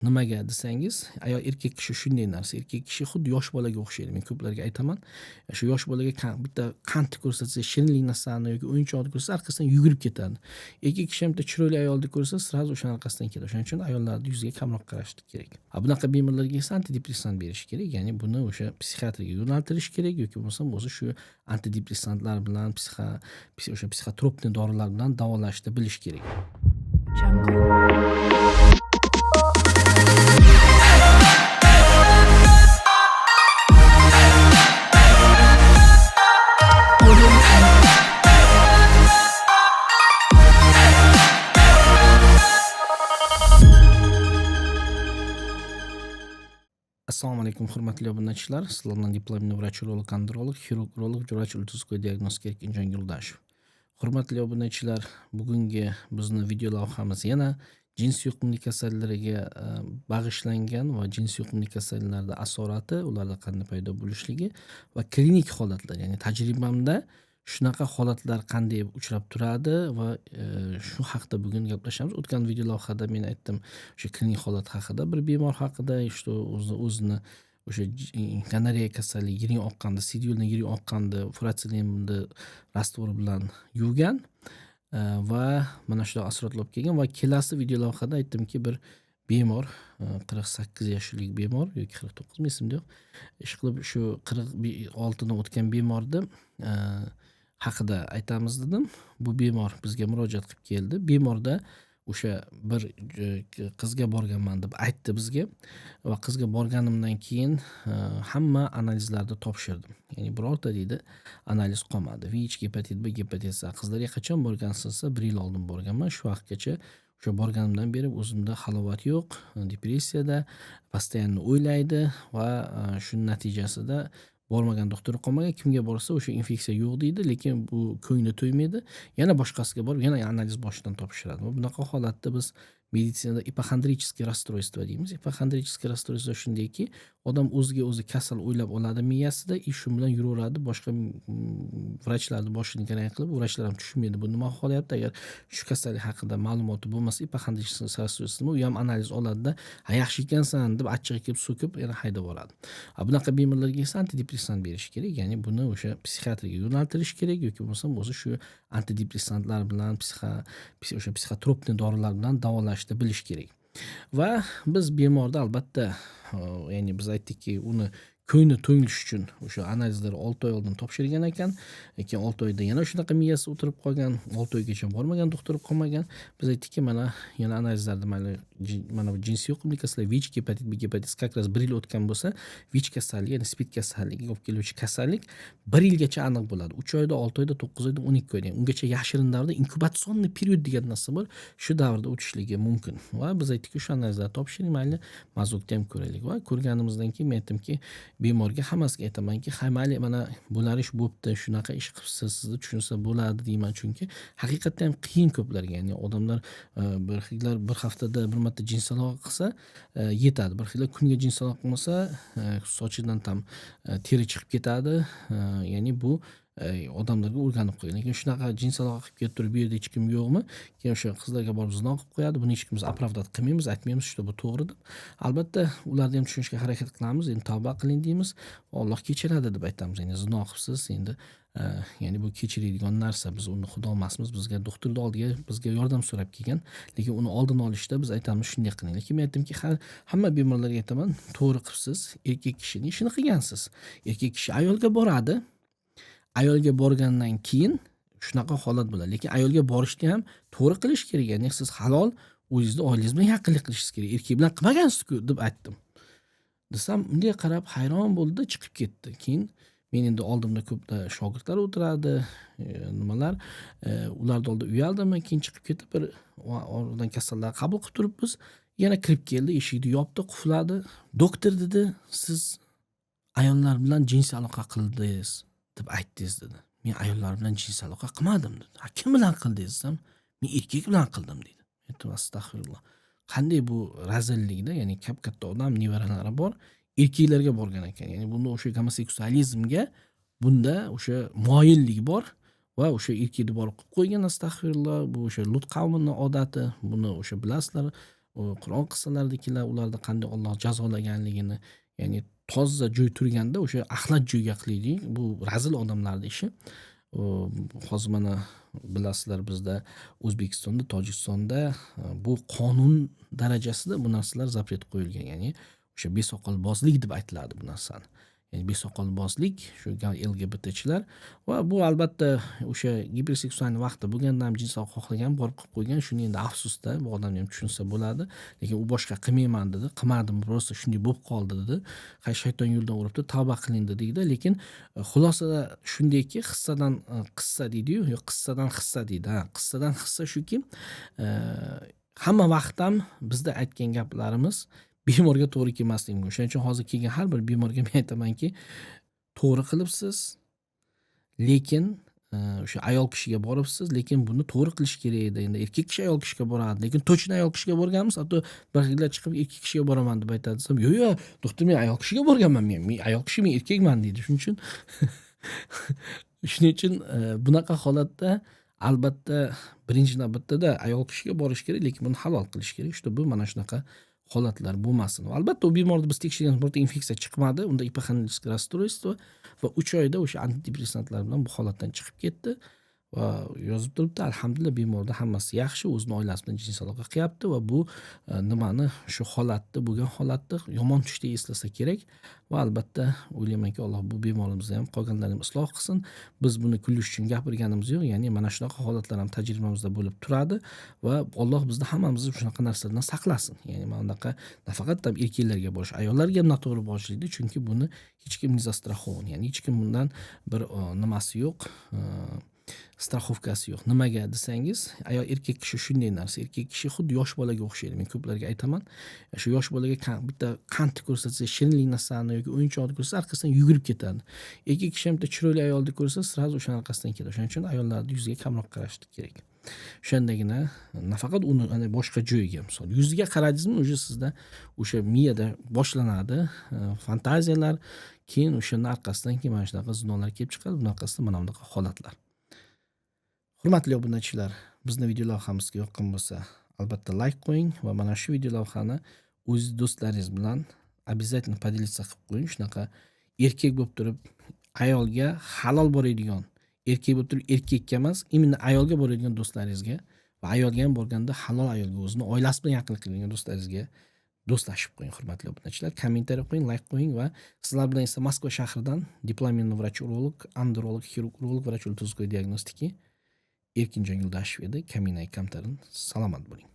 Nimaga desangiz, erkak kishi shunday narsa. Erkak kishi xuddi yosh bolaga o'xshaydi. Men ko'plarga aytaman. Shu yosh bolaga bitta qandni ko'rsatsa, shirinlik narsani yoki o'yinchoqni ko'rsatsa, orqasidan yugurib ketadi. Erkak kishi ham bitta chiroyli ayolni ko'rsa, sразу o'shaning orqasidan ketadi. O'shaning uchun ayollarni yuziga kamroq qarashlik kerak. Bunaqa bemorlarga esa antidepressant berish kerak. Ya'ni buni o'sha psixiatrga yo'naltirish kerak yoki bo'lmasa o'zi shu antidepressantlar bilan, o'sha psixotropniy dorilar bilan davolashni bilish kerak. Assalomu alaykum hurmatli obunachilar. Sizlar bilan diplomli vrach-urolog, androlog, xirurg-urolog, vrach ultrasvuk diagnostika Erkinjon Yo'ldashev. Hurmatli obunachilar, bugungi bizni video lavhamiz yana jinsiy yuqumli kasallariga bag'ishlangan va jinsiy yuqumli kasalliklarda asorati, ularda qanday paydo bo'lishligi va klinik holatlar, ya'ni tajribamda shunaqa holatlar qanday uchrab turadi va shu haqida bugun gaplashamiz. O'tgan video lavhada men aytdim o'sha klinik holat haqida, bir bemor haqida, işte o'zini o'sha gonoreya kasalligi, yiring oqqanda, sidiyulni yiring oqqanda furatselinni rastvori bilan yuvgan va mana shunaqa asoratlar olib kelgan va kelasi video lavhada aytdimki, bir bemor 48 yoshlik bemor yoki 49 mi esimda yo'q. Ishqilib shu 46 dan o'tgan bemorni haqida aytamiz dedim. Bu bemor bizga murojaat qilib keldi. Bemorda o'sha bir qizga borganman deb aytdi bizga va qizga borganimdan keyin hamma analizlarni topshirdim. Ya'ni birorta deydi analiz qolmadi. VIH, gepatit B, gepatit C. Qizlarga qachon borgansiz desa, 1 yil oldin borganman. Shu vaqtgacha o'sha borganimdan beri o'zimda halovat yo'q, depressiyada, постоянно o'ylaydi va shu natijasida bormagan doktor qolmagan. Kimga borsa o'sha infeksiya yo'q deydi, lekin bu ko'ngli to'ymaydi. Yana boshqasiga borib, yana analiz boshidan topshiradi. Va bunaqa holatda biz meditsinada ipokondrическое расстройство deymiz. Ipokondrическое расстройство shundayki, odam o'ziga o'zi kasal o'ylab oladi miyasida, shu bilan yuraveradi. Boshqa vrachlarni boshini garang qilib, vrachlar ham tushunmaydi bu nima holatda. Agar shu kasallik haqida ma'lumoti bo'lmasa, ipokondrическое расстройство u ham analiz oladida, "Ha, yaxshi ekansan" deb achchig'i kelib so'kib, yana haydab yuboradi. Bunaqa bemorlarga esa antidepressant berish kerak. Ya'ni buni o'sha psixiatrga yo'naltirish kerak yoki bo'lmasa o'zi shu antidepressantlar bilan, o'sha psixotropniy dorilar bilan davolashni bilish kerak. Va biz bemorda albatta, ya'ni biz aytdikki, uni ko'ngli to'yilish uchun o'sha analizlar 6 oy oldin topshirgan ekan. Lekin 6 oyda yana shunaqa miyasi o'tirib qolgan, 6 oygacha bormagan, doktor qolmagan. Biz aytdikki, mana yana analizlarda mana bu jinsiy yuqumli kasallik, VIH, gepatit B, gepatit C как раз 1 yil o'tgan bo'lsa, VIH kasalligi, ya'ni SPID kasalligiga olib keluvchi kasallik 1 yilgacha aniq bo'ladi. 3 oyda, 6 oyda, 9 oyda, 12 oyda. Ungacha yashirin davrda inkubatsionniy period degan narsa bor. Shu davrda o'tishligi mumkin. Va biz aytdikki, shu analizlarni topshiring, mayli mazokda ham ko'raylik. Va ko'rganimizdan keyin men aytdimki, bemorga hammasiga aytamanki, "Ha, mayli mana bular ish bo'pti, shunaqa ish qilibsiz, sizni tushunsa bo'ladi" deyman. Chunki haqiqatda ham qiyin ko'plarga. Ya'ni odamlar bir haftada bir marta jins aloqa qilsa yetadi. Bir xillar kunga jins aloqa qilmasa, sochidan ham teri chiqib ketadi. Ya'ni bu odamlarga o'rganib qo'ygan. Lekin shunaqa jins aloqa qilib kelib turib, bu yerda hech kim yo'qmi? Keyin o'sha qizlarga borib zino qilib qo'yadi. Buni hech kim opravdat qilmaymiz, aytmaymiz, shu bu to'g'ri deb. Albatta, ularni ham tushunishga harakat qilamiz. Endi tavba qiling deymiz. Alloh kechiradi deb aytamiz. Ya'ni zino qilibsiz, endi ya'ni bu kechiradigan narsa. Biz uni xudo emasmiz. Bizga doktorning oldiga bizga yordam so'rab kelgan. Lekin uni oldini olishda biz aytamiz, shunday qiling. Lekin men aytdimki, hamma bemorlarga aytaman, to'g'ri qilibsiz. Erkak kishining ishini qilgansiz. Erkak kishi ayolga boradi. Ayolga borgandan keyin shunaqa holat bo'ladi. Lekin ayolga borishni ham to'g'ri qilish kerak. Ya'ni siz halol o'zingizni oilangiz bilan yaqinlik qilishingiz kerak. Erkak bilan qilmagansiz-ku deb aytdim. Desam, unga qarab hayron bo'ldi, chiqib ketdi. Keyin men endi oldimda ko'pda shogirdlar o'tiradi, nimalar, ularning oldida uyaldim, keyin chiqib ketib bir oradan kasallar qabul qilib turibmiz. Yana kirib keldi, eshikni yopdi, qufladi. "Doktor" dedi, "siz ayollar bilan jinsiy aloqa qildingiz deb aytdingiz" dedi. "Men ayollar bilan jinsiy aloqa qilmadim" dedi. "Ha, kim bilan qildingiz?" desam, "Men erkak bilan qildim" dedi. Aytdim, astag'firulloh. Qanday bu razillikda, ya'ni katta odam, nevaralari bor, erkaklarga borgan ekan. Ya'ni bunda o'sha gomoseksualizmga bunda o'sha moyillik bor va o'sha erkakni borib qilib qo'ygan, astag'firulloh. Bu o'sha Lut qavmining odati. Buni o'sha bilasizlar. Qur'on qissalaridagilar ularni qanday Alloh jazolaganligini, ya'ni toza joy turganda o'sha axlat joyga qilaylik. Bu razil odamlarning ishi. Hozir mana bilasizlar bizda O'zbekistonda, Tojikistonda bu qonun darajasida bu narsalar zapret qo'yilgan. Ya'ni o'sha besoqolbozlik deb aytiladi bu narsani. Ya'ni besoqolbozlik shu LGBTchilar va bu albatta o'sha giperseksualni vaqtda bo'lganda ham jinsiy xohlagan borib qilib qo'ygan. Shuni endi afsusda bu odamni ham tushunsa bo'ladi. Lekin u boshqa qilmayman dedi. Qilmadim, просто shunday bo'lib qoldi dedi. Shayton yo'ldan uribdi, tavba qiling dedi. Lekin xulosada shundayki, hissadan qissa deydi-yu, yo'q qissadan hissa deydi. Qissadan hissa shuki, hamma vaqt ham bizda aytgan gaplarimiz bemorga to'g'ri kelmasligi mumkin. Shuning uchun hozir kelgan har bir bemorga men aytamanki, to'g'ri qilibsiz, lekin o'sha ayol kishiga boribsiz, lekin buni to'g'ri qilish kerak edi. Endi erkak kishi ayol kishiga boradi, lekin точно ayol kishiga borganmiz, hatto bir xillar chiqib erkak kishiga boraman deb aytadi desam, "Yo'q, doktor, men ayol kishiga borganman, men ayol kishi, men erkakman" deydi. Shuning uchun bunaqa holatda albatta birinchi navbatda ayol kishiga borish kerak, lekin buni halol qilish kerak. Bu mana shunaqa holatlar bo'lmasin. Albatta u bemorni biz tekshirgan birorta infeksiya chiqmadi. Unda ipохондрическое расстройство va 3 oyda o'sha antidepressantlar bilan bu holatdan chiqib ketdi va yozib turibdi. Alhamdulillah, bemorda hammasi yaxshi, o'zining oilasi bilan jinsiy aloqa qilyapti va bu nimani, shu holatni, bo'lgan holatni yomon tushda eslasa kerak va albatta o'ylaymanki, Alloh bu bemorimizni ham, qolganlarini ham isloh qilsin. Biz buni kullish uchun gapirganimiz yo'q, ya'ni mana shunaqa holatlar ham tajribamizda bo'lib turadi va Alloh bizni hammamizni shunaqa narsalardan saqlasin. Ya'ni mana bunaqa nafaqat erkaklarga borish, ayollarga ham noto'g'ri borishlikda, chunki buni hech kim не застрахован, ya'ni hech kim bundan bir nimasi yo'q, strafovkasi yo'q. Nimaga desangiz, erkak kishi shunday narsa. Erkak kishi xuddi yosh bolaga o'xshaydi. Men ko'plarga aytaman. Shu yosh bolaga bitta qand ko'rsatsa, shirinlik narsani yoki o'yinchoqni ko'rsa, orqasidan yugurib ketadi. Erkak kishi ham bitta chiroyli ayolni ko'rsa, sirasi o'sha orqasidan ketadi. Shuning uchun ayollarning yuziga kamroq qarashlik kerak. O'shandagina nafaqat uni boshqa joyiga, misol yuziga qaradingizmi, o'sha sizda o'sha miyada boshlanadi fantaziyalar, keyin o'shandan orqasidan keyin mana shunaqa zinolar kelib chiqadi. Buning orqasidan mana bunaqa holatlar. Hurmatli obunachilar, bizni video lavhamizga yoqqan bo'lsa, albatta like qo'ying va mana shu video lavhani o'z do'stlaringiz bilan обязательно поделиться qilib qo'ying. Shunaqa erkak bo'lib turib ayolga halol boradigan, erkak bo'lib turib erkakka emas, imенно ayolga boradigan do'stlaringizga va ayolga ham borganda halol ayolga, o'zini oilasi bilan yaqin qilgan do'stlaringizga do'stlashib qo'ying. Hurmatli obunachilar, kommentariy qo'ying, like qo'ying va sizlar bilan esa Moskva shahridan diplomli vrach-urolog, androlog, xirurg, vrach ultrasvуковой diagnostiki Erkinjon Yo'ldashev edi. Kaminay Kamtarin. Salomat bo'ling.